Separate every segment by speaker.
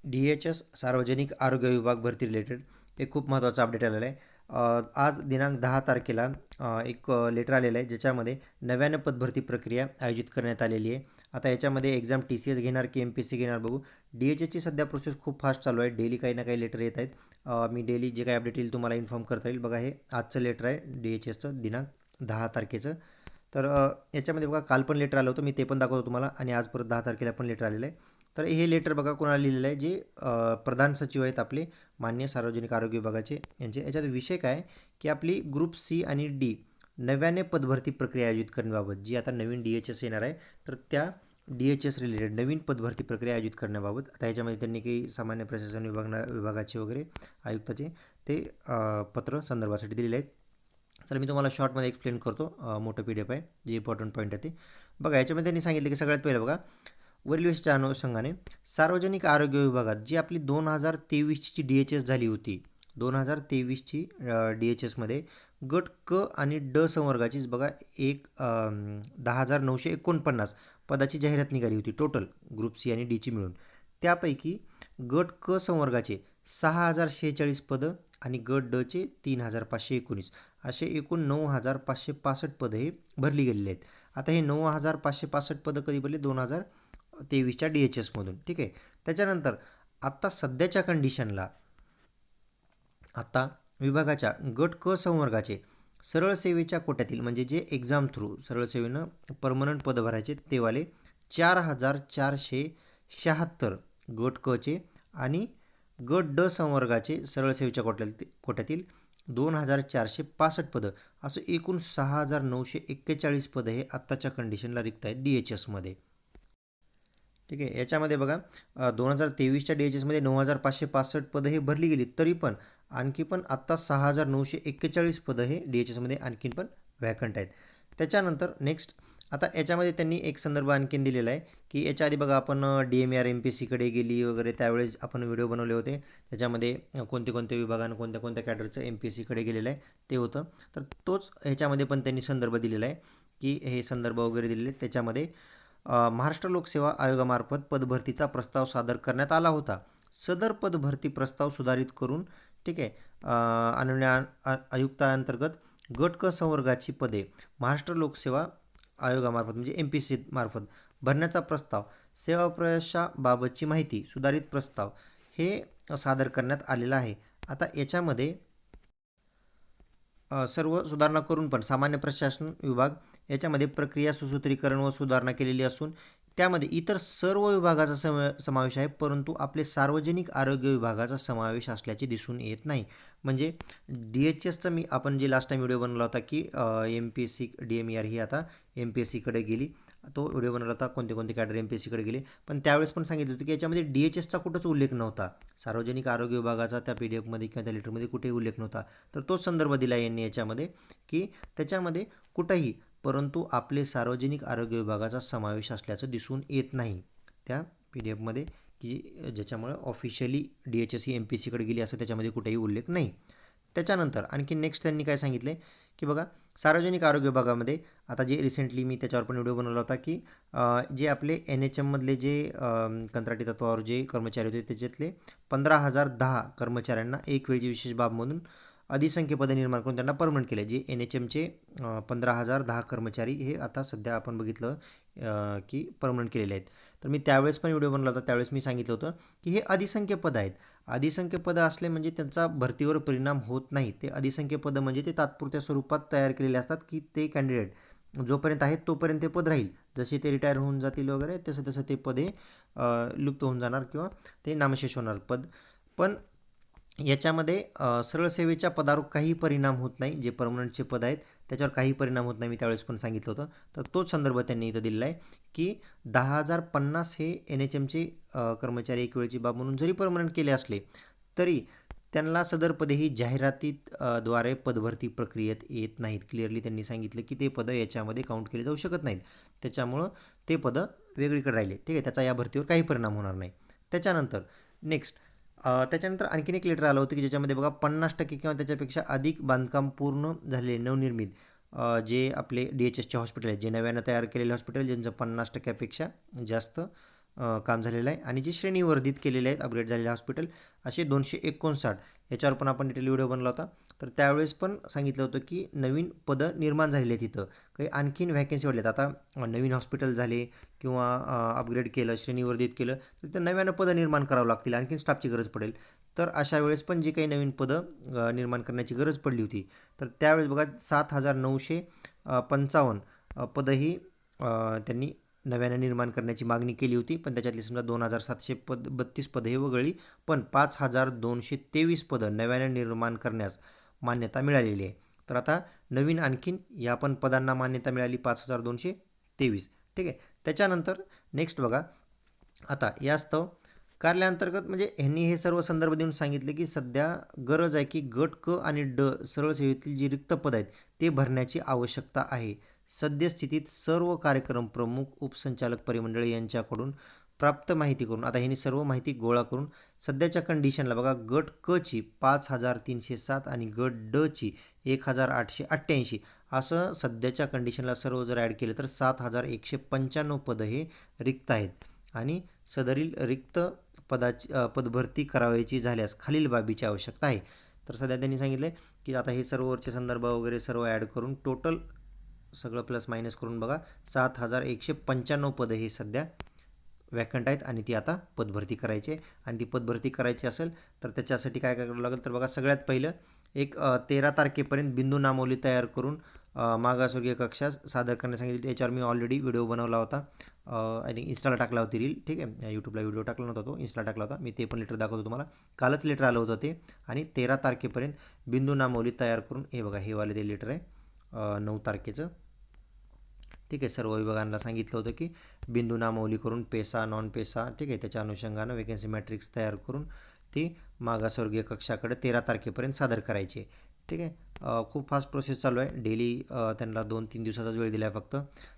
Speaker 1: DHS सार्वजनिक आरोग्य विभाग भरती रिलेटेड एक खूप महत्त्वाचा अपडेट आलेला आहे. आज दिनांक 10 तारखेला एक लेटर आलेलं आहे ज्याच्यामध्ये नव्यानं पदभरती प्रक्रिया आयोजित करण्यात आलेली आहे. आता याच्यामध्ये एक्झाम TCS घेणार की MPSC घेणार बघू. DHSची सध्या प्रोसेस खूप फास्ट चालू आहे. डेली काही ना काही लेटर येत आहेत. मी डेली जे काही अपडेट येईल तुम्हाला इन्फॉर्म करता येईल. बघा हे आजचं लेटर आहे DHSचं दिनांक 10 तारखेचं. तर याच्यामध्ये बघा काल पण लेटर आलं होतं, मी ते पण दाखवतो तुम्हाला आणि आज परत 10 तारखेला पण लेटर आलेलं आहे. तर हे लेटर बघा कोणाला लिहिलेलं आहे, जे प्रधान सचिव आहेत आपले माननीय सार्वजनिक आरोग्य विभागाचे यांचे. याच्यात विषय काय की आपली ग्रुप C आणि D नव्याने पदभरती प्रक्रिया आयोजित करण्याबाबत, जी आता नवीन DHS येणार आहे, तर त्या DHS रिलेटेड नवीन पदभरती प्रक्रिया आयोजित करण्याबाबत आता याच्यामध्ये त्यांनी काही सामान्य प्रशासन विभागाचे वगैरे आयुक्ताचे ते पत्र संदर्भासाठी दिलेले आहेत. तर मी तुम्हाला शॉर्टमध्ये एक्सप्लेन करतो. मोठं PDF आहे, जे इम्पॉर्टंट पॉईंट आहे ते बघा. याच्यामध्ये त्यांनी सांगितलं की सगळ्यात पहिलं बघा, वरील विषयाच्या अनुषंगाने सार्वजनिक आरोग्य विभागात जी आपली 2023ची DHS झाली होती, 2023ची DHSमध्ये गट क आणि ड संवर्गाचीच बघा 10,949 पदाची जाहिरात निघाली होती टोटल ग्रुप C आणि Dची मिळून. त्यापैकी गट क संवर्गाचे 6,046 पदं आणि गट डचे 3,519 असे एकूण 9,565 पदं हे भरली गेलेली आहेत. आता हे 9,565 पदं कधी भरली? 2023च्या DHSमधून. ठीक आहे. त्याच्यानंतर आत्ता सध्याच्या कंडिशनला आता विभागाच्या गट क संवर्गाचे सरळ सेवेच्या कोट्यातील, म्हणजे जे एक्झाम थ्रू सरळ सेवेनं परमनंट पदं भरायचे तेवाले 4,476 गट कचे आणि गट ड संवर्गाचे सरळ सेवेच्या कोट्यातील 2,465 पदं, असं एकूण 6,941 पदं हे आत्ताच्या कंडिशनला रिक्त आहेत DHSमध्ये. ठीक आहे. याच्यामध्ये बघा 2023च्या DHSमध्ये 9,565 पदं हे भरली गेली, तरी पण आणखी पण आत्ता 6,941 पदं हे DHSमध्ये आणखीन पण व्हॅकंट आहेत. त्याच्यानंतर नेक्स्ट आता याच्यामध्ये त्यांनी एक संदर्भ आणखीन दिलेला आहे की याच्या आधी बघा आपण DMER MPSCकडे गेली वगैरे त्यावेळेस आपण व्हिडिओ बनवले होते. त्याच्यामध्ये कोणते कोणते विभागानं कोणत्या कोणत्या कॅडरचं MPSCकडे गेलेलं आहे ते होतं. तर तोच ह्याच्यामध्ये पण त्यांनी संदर्भ दिलेला आहे की हे संदर्भ वगैरे दिलेले आहेत. त्याच्यामध्ये महाराष्ट्र लोकसेवा आयोगामार्फत पदभरतीचा प्रस्ताव सादर करण्यात आला होता. सदर पदभरती प्रस्ताव सुधारित करून ठीक आहे आयुक्तांतर्गत गट क संवर्गाची पदे महाराष्ट्र लोकसेवा आयोगामार्फत म्हणजे MPSC मार्फत भरण्याचा प्रस्ताव, सेवाप्रवेशाबाबतची माहिती, सुधारित प्रस्ताव हे सादर करण्यात आलेला आहे. आता याच्यामध्ये सर्व सुधारणा करून पण सामान्य प्रशासन विभाग याच्यामध्ये प्रक्रिया सुसूत्रीकरण व सुधारणा केलेली असून त्यामध्ये इतर सर्व विभागाचा समावेश आहे, परंतु आपले सार्वजनिक आरोग्य विभागाचा समावेश असल्याचे दिसून येत नाही. म्हणजे DHSचं आपण जे लास्ट टाईम व्हिडिओ बनवला होता की MPSC DMER ही आता MPSCकडे गेली, तो व्हिडिओ बनवला होता कोणते कोणते कॅडर MPSCकडे गेले, पण त्यावेळेस पण सांगितलं होतं की याच्यामध्ये DHSचा कुठंच उल्लेख नव्हता. सार्वजनिक आरोग्य विभागाचा त्या PDFमध्ये किंवा त्या लेटरमध्ये कुठेही उल्लेख नव्हता. तर तोच संदर्भ दिला यांनी याच्यामध्ये की त्याच्यामध्ये कुठंही परंतु आपले सार्वजनिक आरोग्य विभागाचा समावेश असल्याचं दिसून येत नाही त्या PDFमध्ये, की ज्याच्यामुळे ऑफिशियली DHS ही MPSCकडे गेली असं त्याच्यामध्ये कुठेही उल्लेख नाही. त्याच्यानंतर आणखी नेक्स्ट त्यांनी काय सांगितलं आहे की बघा सार्वजनिक आरोग्य विभागामध्ये आता जे रिसेंटली मी त्याच्यावर पण व्हिडिओ बनवला होता की जे आपले NHMमधले जे कंत्राटी तत्वावर जे कर्मचारी होते त्याच्यातले 15,010 कर्मचाऱ्यांना एक वेळची विशेष बाब म्हणून अधिसंख्य पदे निर्माण करून त्यांना परमनंट केले. जे NHMचे 15,010 कर्मचारी हे आता सध्या आपण बघितलं की परमनंट केलेले आहेत. तर मी त्यावेळेस पण व्हिडिओ बनवला होता, त्यावेळेस मी सांगितलं होतं की हे अधिसंख्य पदं आहेत. अधिसंख्य पदं असले म्हणजे त्यांचा भरतीवर परिणाम होत नाही. ते अधिसंख्य पदं म्हणजे ते तात्पुरत्या स्वरूपात तयार केलेले असतात की ते कॅन्डिडेट जोपर्यंत आहेत तोपर्यंत ते पद राहील. जसे ते रिटायर होऊन जातील वगैरे तसं तसं ते पद हे लुप्त होऊन जाणार किंवा ते नामशेष होणार पद. पण याच्यामध्ये सरळ सेवेच्या पदावर काही परिणाम होत नाही. जे परमनंटचे पद आहेत त्याच्यावर काही परिणाम होत नाही, मी त्यावेळेस पण सांगितलं होतं. तर तोच संदर्भ त्यांनी इथं दिलेला आहे की 10,050 हे NHMचे कर्मचारी एक वेळची बाब म्हणून जरी परमनंट केले असले तरी त्यांना सदर पदे ही जाहिरातीत द्वारे पदभरती प्रक्रियेत येत नाहीत. क्लिअरली त्यांनी सांगितलं की ते पदं याच्यामध्ये काउंट केले जाऊ शकत नाहीत. त्याच्यामुळं ते पदं वेगळीकडे राहिले. ठीक आहे. त्याचा या भरतीवर काही परिणाम होणार नाही. त्याच्यानंतर नेक्स्ट त्याच्यानंतर आणखीन एक लेटर आलं होतं की ज्याच्यामध्ये बघा 50% किंवा त्याच्यापेक्षा अधिक बांधकाम पूर्ण झालेले नवनिर्मित जे आपले DHSचे हॉस्पिटल आहेत, जे नव्यानं तयार केलेले हॉस्पिटल ज्यांचं 50%पेक्षा जास्त काम झालेलं आहे आणि जे श्रेणीवर्धित केलेले आहेत अपग्रेड झालेले हॉस्पिटल असे 259 याच्यावर पण आपण डिटेल व्हिडिओ बनला होता. तर त्यावेळेस पण सांगितलं होतं की नवीन पदं निर्माण झालेली आहेत तिथं, काही आणखीन व्हॅकन्सी वाढल्यात. आता नवीन हॉस्पिटल झाले किंवा अपग्रेड केलं, श्रेणीवर्धित केलं तर ते नव्यानं पदं निर्माण करावं लागतील, आणखीन स्टाफची गरज पडेल. तर अशा वेळेस पण जी काही नवीन पदं निर्माण करण्याची गरज पडली होती, तर त्यावेळेस बघा 7,955 पदं ही त्यांनी नव्यानं निर्माण करण्याची मागणी केली होती. पण त्याच्यातली समजा 2,732 पदं हे वगळली, पण 5,223 पदं नव्यानं निर्माण करण्यास मान्यता मिळालेली आहे. तर आता नवीन आणखीन या पण पदांना मान्यता मिळाली 5,223. ठीक आहे. त्याच्यानंतर नेक्स्ट बघा, आता यास्तव कार्यालयाअंतर्गत म्हणजे ह्यांनी हे सर्व संदर्भ देऊन सांगितले की सध्या गरज आहे की गट क आणि ड सरळ सेवेतील जी रिक्त पद आहेत ते भरण्याची आवश्यकता आहे. सद्यस्थितीत सर्व कार्यक्रम प्रमुख, उपसंचालक परिमंडळ यांच्याकडून प्राप्त माहिती करून, आता ह्यांनी सर्व माहिती गोळा करून सध्याच्या कंडिशनला बघा, गट क ची 5,307 आणि गट ड ची 1,888 असं सध्याच्या कंडिशनला सर्व जर ॲड केलं तर 7,195 पदं हे रिक्त आहेत. आणि सदरील रिक्त पदभरती करावयाची झाल्यास खालील बाबीची आवश्यकता आहे. तर सध्या त्यांनी सांगितलं की आता हे सर्वचे संदर्भ वगैरे सर्व ॲड करून टोटल सगळं प्लस मायनस करून बघा 7,195 पदं ही सध्या वॅकंट आहेत आणि ती आता पदभरती करायची आहे. आणि ती पदभरती करायची असेल तर त्याच्यासाठी काय करावं लागेल तर बघा, सगळ्यात पहिलं एक 13 तारखेपर्यंत बिंदू नामावली तयार करून मागासवर्गीय कक्षा सादर करण्यास सांगितली. याच्यावर मी ऑलरेडी व्हिडिओ बनवला होता, आय थिंक इन्स्टाला टाकला होती रील. ठीक आहे, यूट्यूबला व्हिडिओ टाकला नव्हता, तो इन्स्टाला टाकला होता मी. ते पण लेटर दाखवतो तुम्हाला, कालच लेटर आलं होतं ते. आणि 13 तारखेपर्यंत बिंदू नामावली तयार करून, हे बघा हे वाले ते लेटर आहे 9 तारखेचं. ठीक आहे, सर्व विभागांना सांगितलं होतं की बिंदू नामावली करून पेसा, नॉन पेसा, ठीक आहे, त्याच्या अनुषंगानं वेकन्सी मॅट्रिक्स तयार करून ती मागासवर्गीय कक्षाकडे 13 तारखेपर्यंत सादर करायची. ठीक आहे, खूप फास्ट प्रोसेस चालू आहे. डेली त्यांना 2-3 दिवसाचाच वेळ दिला आहे फक्त.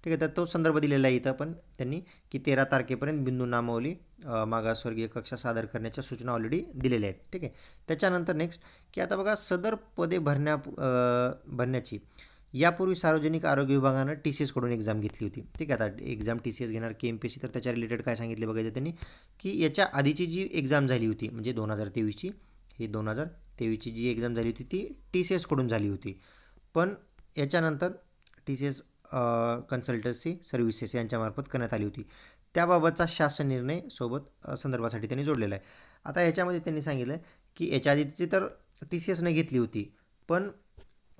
Speaker 1: ठीक आहे, तर तो संदर्भ दिलेला आहे इथं पण त्यांनी की 13 तारखेपर्यंत बिंदू नामावली मागासवर्गीय कक्षा सादर करण्याच्या सूचना ऑलरेडी दिलेल्या आहेत. ठीक आहे, त्याच्यानंतर नेक्स्ट की आता बघा, सदर पदे भरण्याची यापूर्वी सार्वजनिक आरोग्य विभागानं TCSकडून एक्झाम घेतली होती. ठीक आहे, आता एक्झाम TCS घेणार KMPSC, तर त्याच्या रिलेटेड काय सांगितले बघायचं त्यांनी की याच्या आधीची जी एक्झाम झाली होती म्हणजे 2023ची, ही 2023ची जी एक्झाम झाली होती ती TCSकडून झाली होती. पण याच्यानंतर TCS कन्सल्टन्सी सर्व्हिसेस यांच्यामार्फत करण्यात आली होती. त्याबाबतचा शासन निर्णय सोबत संदर्भासाठी त्यांनी जोडलेला आहे. आता याच्यामध्ये त्यांनी सांगितलं की याच्या आधीची तर TCSने घेतली होती, पण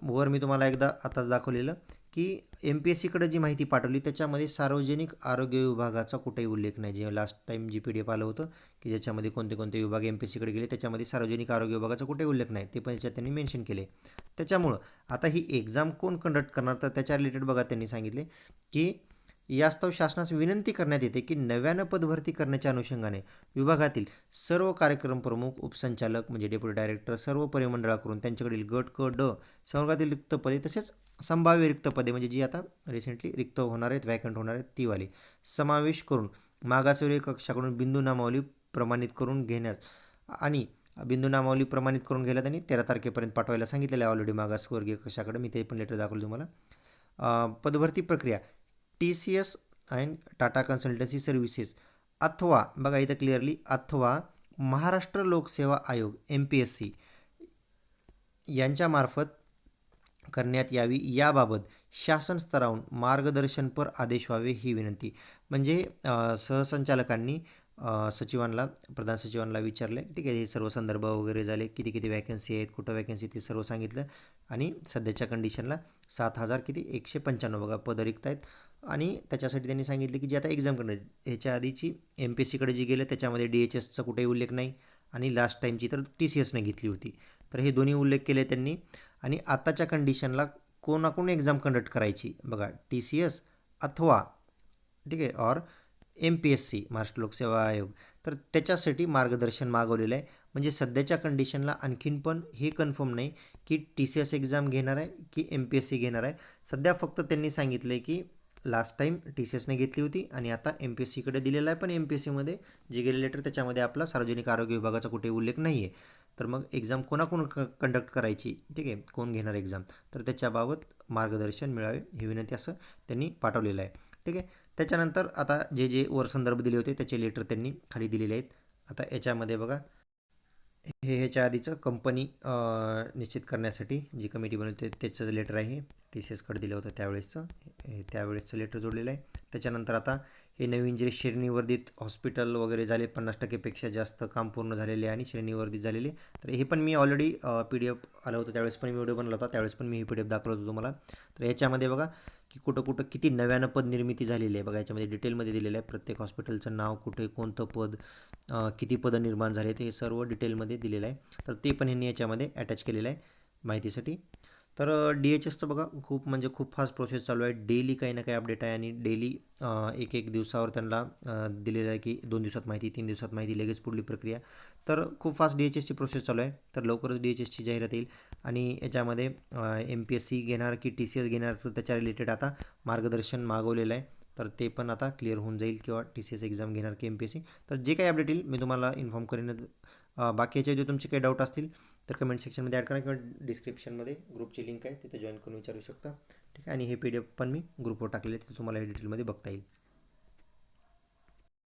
Speaker 1: वर मी तुम्हाला एकदा आताच दाखवलेलं की MPSCकडे जी माहिती पाठवली त्याच्यामध्ये सार्वजनिक आरोग्य विभागाचा कुठेही उल्लेख नाही. जे लास्ट टाईम जी PDF आलं होतं की ज्याच्यामध्ये कोणते कोणते विभाग MPSCकडे गेले, त्याच्यामध्ये सार्वजनिक आरोग्य विभागाचा कुठेही उल्लेख नाही, ते पण याच्यात त्यांनी मेन्शन केले. त्याच्यामुळं आता ही एक्झाम कोण कंडक्ट करणार, तर त्याच्या रिलेटेड बघा त्यांनी सांगितले की यास्तव शासनास विनंती करण्यात येते की नव्यानं पदभरती करण्याच्या अनुषंगाने विभागातील सर्व कार्यक्रम प्रमुख, उपसंचालक म्हणजे डेप्युटी डायरेक्टर, सर्व परिमंडळाकडून त्यांच्याकडील गट क ड संवर्गातील रिक्त पदे तसेच संभाव्य रिक्त पदे म्हणजे जी आता रिसेंटली रिक्त होणार आहेत, वॅकंट होणार आहेत तीवाली समावेश करून मागासवर्गीय कक्षाकडून बिंदू नामावली प्रमाणित करून घेण्यास आणि बिंदू नामावली प्रमाणित करून घ्यायला त्यांनी 13 तारखेपर्यंत पाठवायला सांगितलेलं आहे ऑलरेडी मागासवर्गीय कक्षाकडे. मी ते पण लेटर दाखवलं तुम्हाला. पदभरती प्रक्रिया TCS and Tata consultancy services अथवा बघा इथं क्लिअरली अथवा महाराष्ट्र लोकसेवा आयोग MPSC यांच्यामार्फत करण्यात यावी याबाबत शासन स्तरावरून मार्गदर्शनपर आदेश व्हावे ही विनंती. म्हणजे सहसंचालकांनी सचिवांना, प्रधान सचिवांना विचारले. ठीक आहे, हे सर्व संदर्भ वगैरे झाले, किती किती वॅकन्सी आहेत, कुठं वॅकन्सी, ते सर्व सांगितलं. आणि सध्याच्या कंडिशनला 7,195 बघा पदं रिक्त आहेत. आणि त्याच्यासाठी त्यांनी सांगितले की जे आता एक्झाम करणार ह्याच्या आधीची MPSCकडे जी गेलं त्याच्यामध्ये DHSचा कुठेही उल्लेख नाही आणि लास्ट टाईमची तर TCSने घेतली होती. तर हे दोन्ही उल्लेख केले त्यांनी. आणि आताच्या कंडिशनला कोणाकडून एक्झाम कंडक्ट करायची बघा, TCS अथवा ठीक आहे और MPSC महाराष्ट्र लोकसेवा आयोग, तर त्याच्यासाठी मार्गदर्शन मागवलेलं आहे. म्हणजे सध्याच्या कंडिशनला आणखीन पण हे कन्फर्म नाही की TCS एक्झाम घेणार आहे की MPSC घेणार आहे. सध्या फक्त त्यांनी सांगितलं आहे की लास्ट टाईम TCSने घेतली होती आणि आता MPSCकडे दिलेला आहे, पण MPSCमध्ये जे गेले लेटर त्याच्यामध्ये आपला सार्वजनिक आरोग्य विभागाचा कुठेही उल्लेख नाही आहे. तर मग एक्झाम कोणाकडून कंडक्ट करायची, ठीक आहे, कोण घेणार एक्झाम, तर त्याच्याबाबत मार्गदर्शन मिळावे ही विनंती असं त्यांनी पाठवलेलं आहे. ठीक आहे, त्याच्यानंतर आता जे जे वर संदर्भ दिले होते त्याचे लेटर त्यांनी खाली दिलेले आहेत. आता याच्यामध्ये बघा, हे ह्याच्या आधीचं कंपनी निश्चित करण्यासाठी जी कमिटी बनवते त्याचं लेटर आहे. TCSकडे दिलं होतं त्यावेळेसचं, त्यावेळेसचं लेटर जोडलेलं आहे. त्याच्यानंतर आता हे नवीन जे श्रेणीवर्धित हॉस्पिटल वगैरे झाले 50%पेक्षा जास्त काम पूर्ण झालेले आणि श्रेणीवर्धित झालेले, तर हे पण मी ऑलरेडी PDF आलं होतं त्यावेळेस पण मी व्हिडिओ बनवला होता, त्यावेळेस पण मी हे PDF दाखवलं होतं तुम्हाला. तर याच्यामध्ये बघा की कुठं कुठं किती नव्यानं पद निर्मिती झालेली आहे बघा, याच्यामध्ये डिटेलमध्ये दिलेलं आहे. प्रत्येक हॉस्पिटलचं नाव, कुठे कोणतं पद, किती पदं निर्माण झाले ते सर्व डिटेलमध्ये दिलेलं आहे. तर ते पण ह्यांनी याच्यामध्ये अटॅच केलेलं आहे माहितीसाठी. तर DHSचं बघा खूप म्हणजे खूप फास्ट प्रोसेस चालू आहे. डेली काही ना काही अपडेट आहे आणि डेली एक एक दिवसावर त्यांना दिलेलं आहे की 2 दिवसात माहिती, 3 दिवसात माहिती, लगेच पुढली प्रक्रिया. तर खूप फास्ट DHSची प्रोसेस चालू आहे. तर लवकरच DHSची जाहिरात येईल आणि याच्यामध्ये MPSC घेणार की TCS घेणार तर त्याच्या रिलेटेड आता मार्गदर्शन मागवलेलं आहे. तर ते पण आता क्लिअर होऊन जाईल किंवा TCS एक्झाम घेणार की MPSC. तर जे काही अपडेट येईल मी तुम्हाला इन्फॉर्म करेन. बाकी याच्यामध्ये तुमचे काही डाऊट असतील तर कमेंट सेक्शनमध्ये ॲड करा किंवा डिस्क्रिप्शनमध्ये ग्रुपची लिंक आहे तिथे जॉईन करून विचारू शकता. ठीक आहे. आणि हे PDF पण मी ग्रुपवर टाकलेले तिथे तुम्हाला हे डिटेलमध्ये बघता येईल.